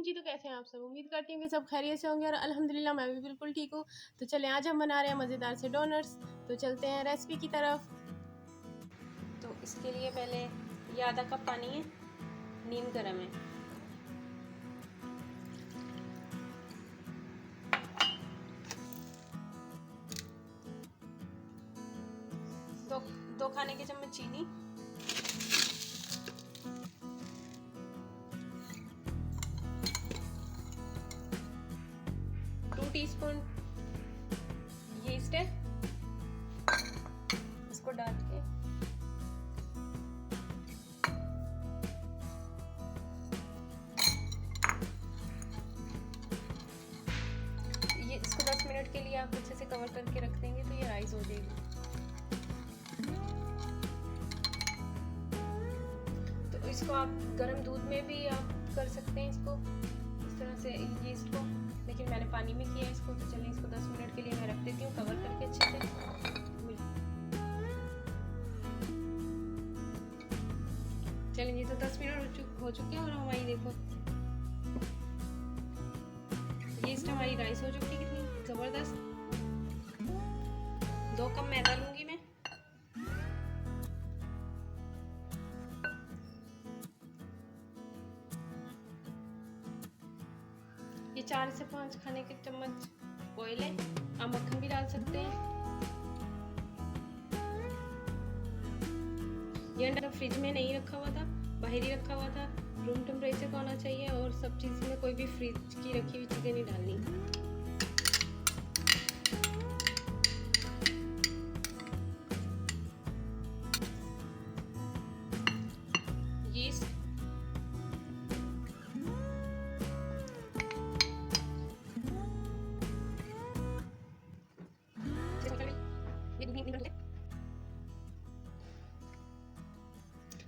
जी, तो कैसे हैं आप सब? उम्मीद करती हूँ कि सब खैरियत से होंगे और अल्हम्दुलिल्लाह मैं भी बिल्कुल ठीक हूँ। तो चलें, आज हम बना रहे हैं मज़ेदार से डोनट्स। तो चलते हैं रेसिपी की तरफ। तो इसके लिए पहले ये आधा कप पानी है, नीम गर्म है। दो खाने के चम्मच चीनी, 2 टीस्पून यीस्ट है, इसको डाल के ये इसको 10 मिनट के लिए आप अच्छे से कवर करके रख देंगे तो ये राइस हो जाएगी। तो इसको आप गर्म दूध में भी आप कर सकते हैं, इसको इस तरह से यीस्ट को, लेकिन मैंने पानी में किया इसको। तो चलिए इसको 10 मिनट के लिए मैं रख देती हूँ कवर करके अच्छे से। चलिए तो 10 मिनट हो चुके हैं और हमारी देखो यीस्ट हमारी राइस हो चुकी है, कितनी ज़बरदस्त। 2 कप मैदा लूँगी मैं। ये 4 से 5 खाने के चम्मच ऑयल है, आप मक्खन भी डाल सकते हैं। ये अंडा फ्रिज में नहीं रखा हुआ था, बाहर ही रखा हुआ था। रूम टेम्परेचर का होना चाहिए और सब चीज़ में कोई भी फ्रिज की रखी हुई चीज़ें नहीं डालनी। यीस्ट,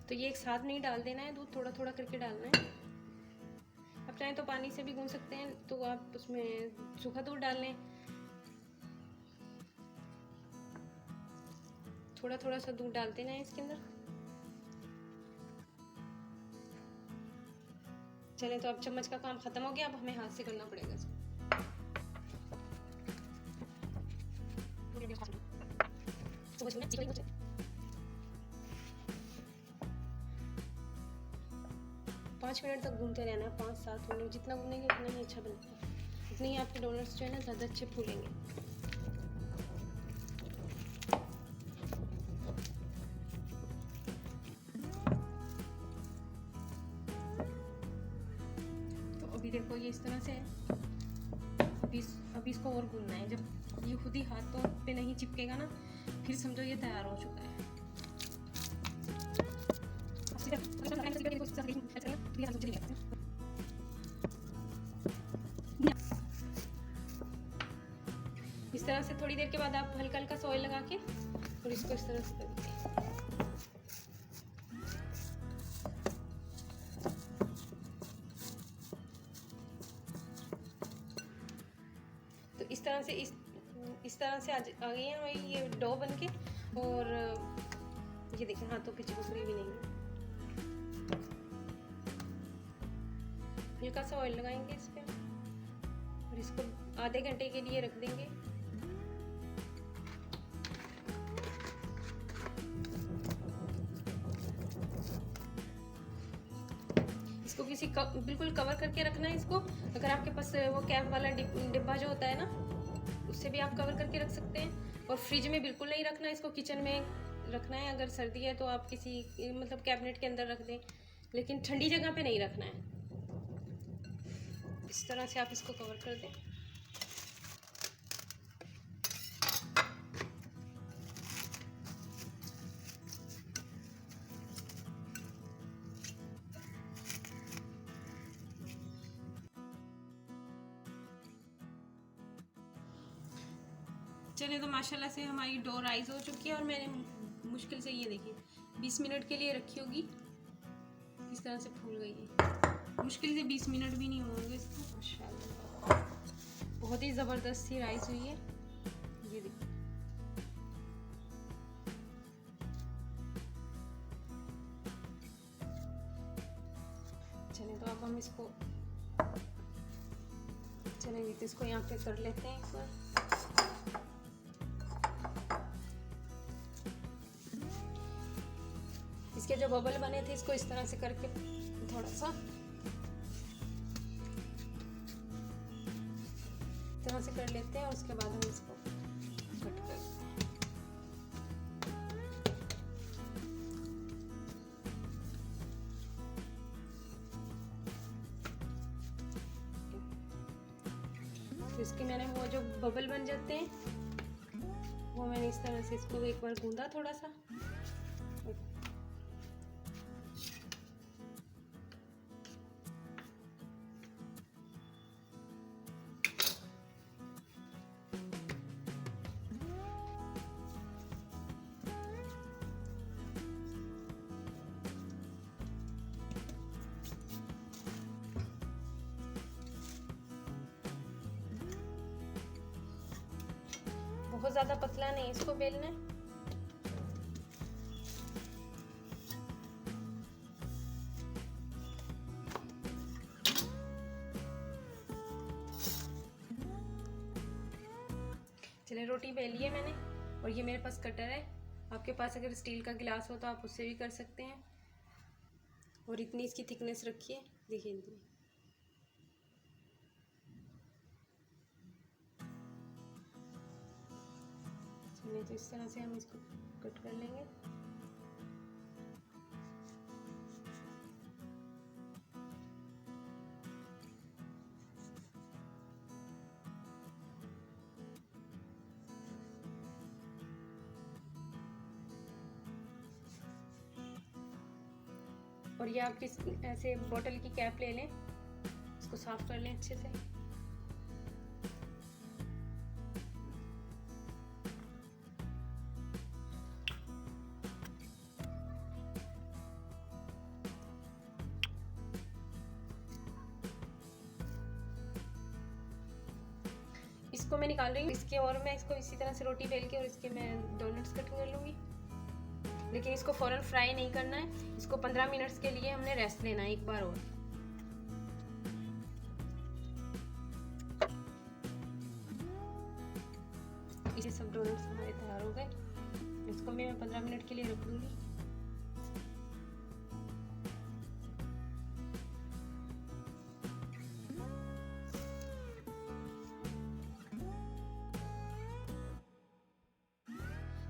तो ये एक साथ नहीं डाल देना है, दूध थोड़ा थोड़ा करके डालना है। आप चाहें तो पानी से भी गूंथ सकते हैं, तो आप उसमें सूखा दूध डाल लें। थोड़ा थोड़ा सा दूध डाल देना है इसके अंदर। चलें, तो अब चम्मच का काम खत्म हो गया, अब हमें हाथ से करना पड़ेगा इसको। 5 मिनट तक घूमते रहना है, 5-7 मिनट। जितना घूमेंगे उतना ही अच्छा बनता है, उतनी ही आपके डोनट्स जो है ना ज़्यादा अच्छे फूलेंगे। तो अभी देखो ये इस तरह से है। अभी इसको और गूंदना है। जब ये खुद ही हाथों पे नहीं चिपकेगा ना, फिर समझो ये तैयार हो चुका है। इस तरह से थोड़ी देर के बाद आप हल्का हल्का सा ऑयल लगा के और इसको इस तरह से कर दीजिए। तो इस तरह से आ गई है हमारी ये डो बन के। और ये देखें हाथों पे चिपक रही भी नहीं है। हल्का सा ऑयल लगाएंगे इस पे और इसको आधे घंटे के लिए रख देंगे। इसको बिल्कुल कवर करके रखना है इसको। अगर आपके पास वो कैप वाला डिब्बा जो होता है ना, उससे भी आप कवर करके रख सकते हैं। और फ्रिज में बिल्कुल नहीं रखना है इसको, किचन में रखना है। अगर सर्दी है तो आप किसी मतलब कैबिनेट के अंदर रख दें, लेकिन ठंडी जगह पे नहीं रखना है। इस तरह से आप इसको कवर कर दें। चलिए, तो माशाल्लाह से हमारी डो राइस हो चुकी है और मैंने मुश्किल से ये देखिए 20 मिनट के लिए रखी होगी, इस तरह से फूल गई है। मुश्किल से 20 मिनट भी नहीं होंगे इसको। माशाल्लाह बहुत ही ज़बरदस्त सी राइस हुई है, ये देखिए। चलिए, तो अब हम इसको चलेंगे तो इसको यहाँ पे कर लेते हैं एक बार। इसके जो बबल बने थे इसको इस तरह से करके थोड़ा सा इस तरह से कर लेते हैं और उसके बाद हम इसको कट कर तो इसके मैंने वो जो बबल बन जाते हैं वो मैंने इस तरह से इसको एक बार गूंदा थोड़ा सा। बहुत ज़्यादा पतला नहीं इसको बेलना है। चलिए रोटी बेली है मैंने और ये मेरे पास कटर है। आपके पास अगर स्टील का गिलास हो तो आप उससे भी कर सकते हैं। और इतनी इसकी थिकनेस रखिए, देखिए इतनी। चलिए तो इस तरह से हम इसको कट कर लेंगे। और ये आप किस ऐसे बोतल की कैप ले लें, इसको साफ कर लें अच्छे से। इसको मैं निकाल रही हूँ इसके, और मैं इसको इसी तरह से रोटी बेल के और इसके मैं डोनट्स कट कर लूँगी। लेकिन इसको फ़ौरन फ्राई नहीं करना है, इसको 15 मिनट्स के लिए हमने रेस्ट लेना है एक बार और। इसे सब डोनट्स हमारे तैयार हो गए। इसको मैं 15 मिनट के लिए रख दूँगी।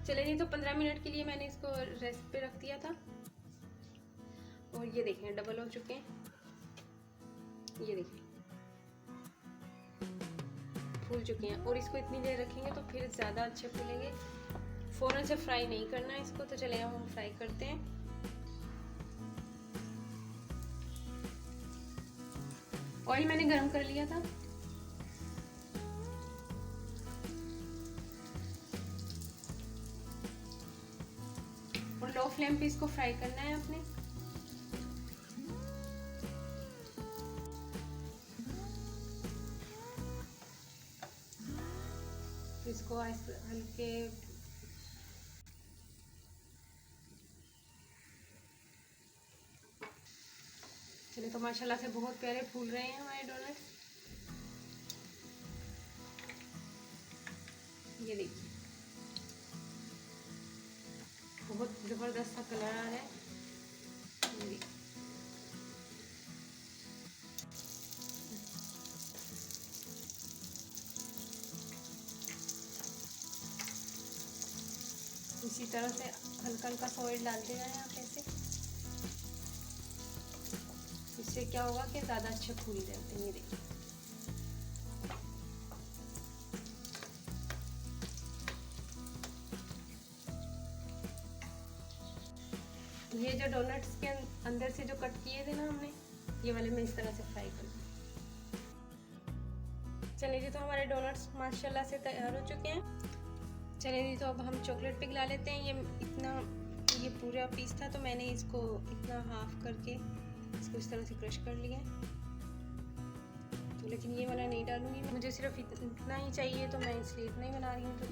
चले नहीं तो 15 मिनट के लिए मैंने इसको रेस्ट पे रख दिया था। और ये देखें डबल हो चुके हैं, ये देखें फूल चुके हैं। और इसको इतनी देर रखेंगे तो फिर ज़्यादा अच्छे फूलेंगे। फ़ौरन से फ्राई नहीं करना है इसको। तो चले हम फ्राई करते हैं। ऑयल मैंने गरम कर लिया था। और लो फ्लेम पे इसको फ्राई करना है अपने। तो इसको हल्के चलिए तो माशाल्लाह से बहुत प्यारे फूल रहे हैं हमारे डोनट्स। ये देखिए बहुत ज़बरदस्त सा कलर आ रहा है। इसी तरह से हल्का हल्का सा ऑयल डालते जाएं आप ऐसे। इससे क्या होगा कि ज़्यादा अच्छे फूल जाते हैं। ये देखिए ये जो डोनट्स के अंदर से जो कट किए थे ना हमने, ये वाले मैं इस तरह से फ्राई कर दूँ। चलिए जी तो हमारे डोनट्स माशाल्लाह से तैयार हो चुके हैं। चलिए जी तो अब हम चॉकलेट पिघला लेते हैं। ये पूरा पीस था तो मैंने इसको इतना हाफ करके इसको इस तरह से क्रश कर लिया। तो लेकिन ये वाला नहीं डालूंगी, मुझे सिर्फ इतना ही चाहिए तो मैं इसलिए इतना ही बना रही हूँ। तो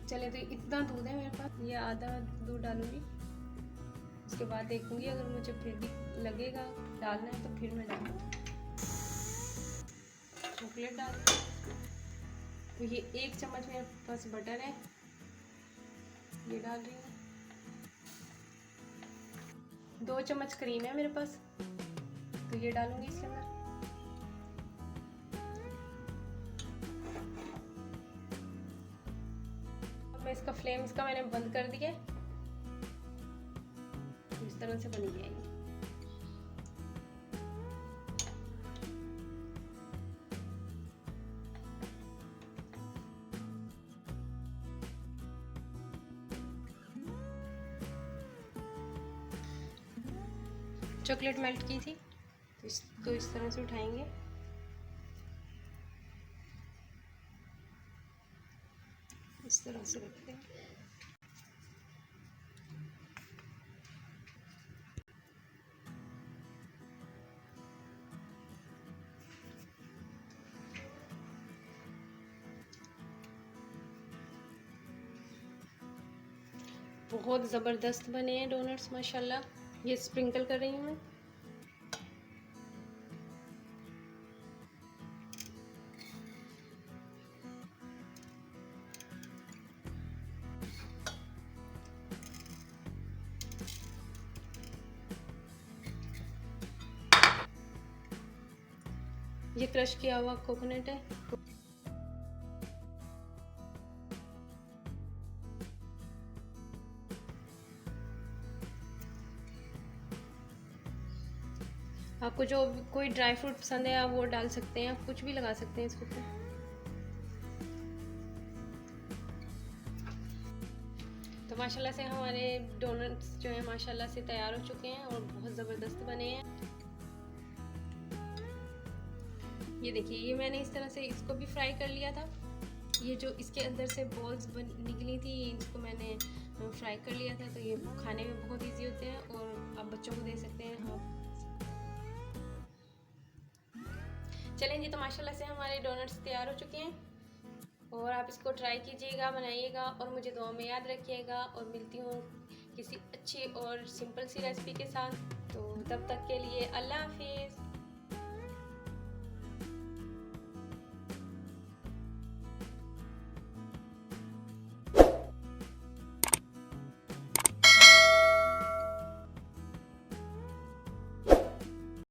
चले तो इतना दूध है मेरे पास, ये आधा दूध डालूंगी। उसके बाद देखूंगी अगर मुझे फिर भी लगेगा डालना है तो फिर मैं डालूँगी। चॉकलेट डाल रही हूँ। तो ये 1 चम्मच मेरे पास बटर है, ये डाल रही हूँ। 2 चम्मच क्रीम है मेरे पास, तो ये डालूंगी इसके अंदर। मैं इसका फ्लेम मैंने बंद कर दिया। इस तरह से बनी जाएगी। चॉकलेट मेल्ट की थी, तो इसको इस तरह से उठाएंगे। इस तरह से रखते हैं। बहुत ज़बरदस्त बने हैं डोनट्स माशाल्लाह। ये स्प्रिंकल कर रही हूँ मैं। ये क्रश किया हुआ कोकोनट है। आपको जो कोई ड्राई फ्रूट पसंद है आप वो डाल सकते हैं, आप कुछ भी लगा सकते हैं इसके ऊपर। तो माशाल्लाह से हमारे डोनट्स जो है माशाल्लाह से तैयार हो चुके हैं और बहुत ज़बरदस्त बने हैं। ये देखिए, ये मैंने इस तरह से इसको भी फ्राई कर लिया था। ये जो इसके अंदर से बॉल्स निकली थी, इसको मैंने फ्राई कर लिया था। तो ये खाने में बहुत इजी होते हैं और आप बच्चों को दे सकते हैं। हाँ चलें जी, तो माशाल्लाह से हमारे डोनट्स तैयार हो चुके हैं और आप इसको ट्राई कीजिएगा, बनाइएगा और मुझे दुआ में याद रखिएगा। और मिलती हूँ किसी अच्छी और सिंपल सी रेसिपी के साथ। तो तब तक के लिए अल्लाह हाफिज़।